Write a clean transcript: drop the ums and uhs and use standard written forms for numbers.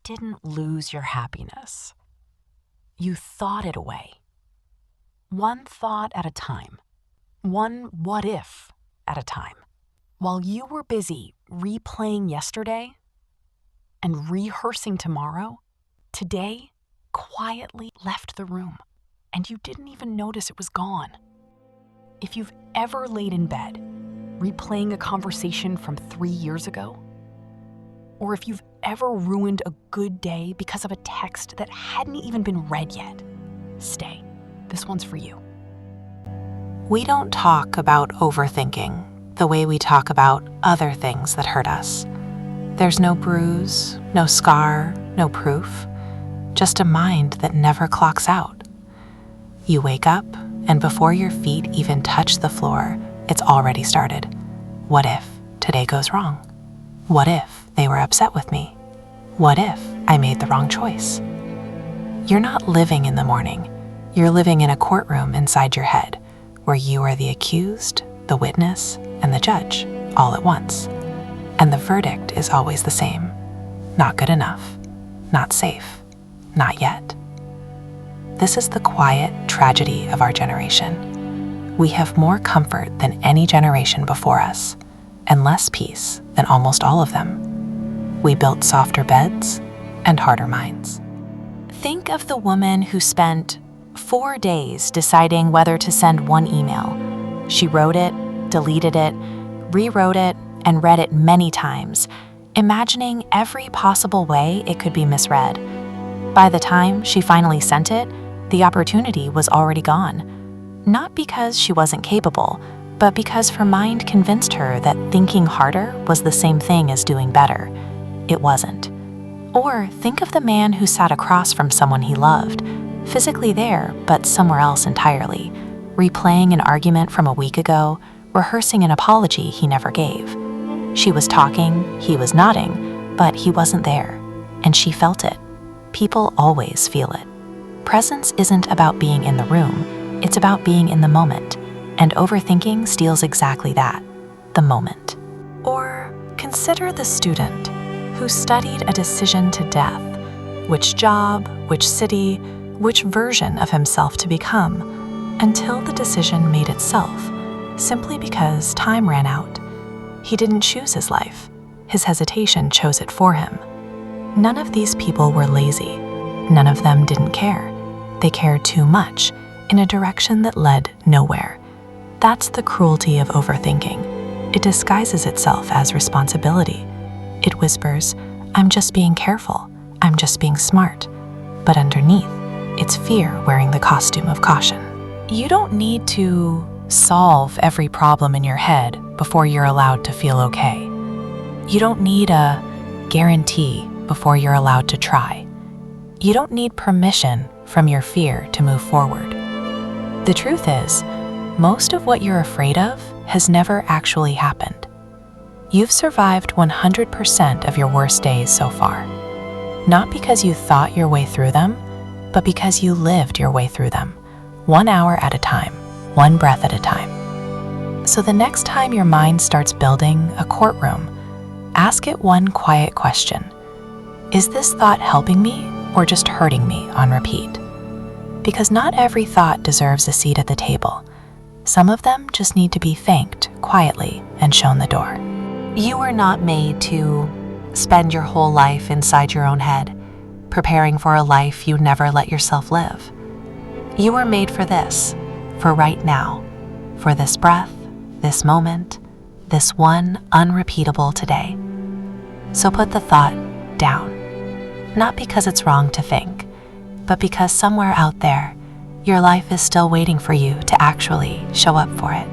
didn't lose your happiness. You thought it away. One thought at a time. One what if at a time. While you were busy replaying yesterday and rehearsing tomorrow, today quietly left the room, and you didn't even notice it was gone. If you've ever laid in bed, replaying a conversation from 3 years ago, or if you've ever ruined a good day because of a text that hadn't even been read yet, stay. This one's for you. We don't talk about overthinking the way we talk about other things that hurt us. There's no bruise, no scar, no proof, just a mind that never clocks out. You wake up, and before your feet even touch the floor, it's already started. What if today goes wrong? What if they were upset with me? What if I made the wrong choice? You're not living in the morning. You're living in a courtroom inside your head, where you are the accused, the witness, and the judge all at once. And the verdict is always the same. Not good enough. Not safe. Not yet. This is the quiet tragedy of our generation. We have more comfort than any generation before us, and less peace than almost all of them. We built softer beds and harder minds. Think of the woman who spent 4 days deciding whether to send one email. She wrote it, deleted it, rewrote it, and read it many times, imagining every possible way it could be misread. By the time she finally sent it, the opportunity was already gone. Not because she wasn't capable, but because her mind convinced her that thinking harder was the same thing as doing better. It wasn't. Or think of the man who sat across from someone he loved, physically there, but somewhere else entirely, replaying an argument from a week ago, rehearsing an apology he never gave. She was talking, he was nodding, but he wasn't there, and she felt it. People always feel it. Presence isn't about being in the room, it's about being in the moment, and overthinking steals exactly that, the moment. Or consider the student who studied a decision to death, which job, which city, which version of himself to become, until the decision made itself, simply because time ran out. He didn't choose his life. His hesitation chose it for him. None of these people were lazy. None of them didn't care. They cared too much, in a direction that led nowhere. That's the cruelty of overthinking. It disguises itself as responsibility. It whispers, "I'm just being careful. I'm just being smart." But underneath, it's fear wearing the costume of caution. You don't need to solve every problem in your head before you're allowed to feel okay. You don't need a guarantee before you're allowed to try. You don't need permission from your fear to move forward. The truth is, most of what you're afraid of has never actually happened. You've survived 100% of your worst days so far. Not because you thought your way through them, but because you lived your way through them, 1 hour at a time, one breath at a time. So the next time your mind starts building a courtroom, ask it one quiet question. Is this thought helping me or just hurting me on repeat? Because not every thought deserves a seat at the table. Some of them just need to be thanked quietly and shown the door. You were not made to spend your whole life inside your own head, preparing for a life you never let yourself live. You were made for this, for right now, for this breath, this moment, this one unrepeatable today. So put the thought down, not because it's wrong to think, but because somewhere out there, your life is still waiting for you to actually show up for it.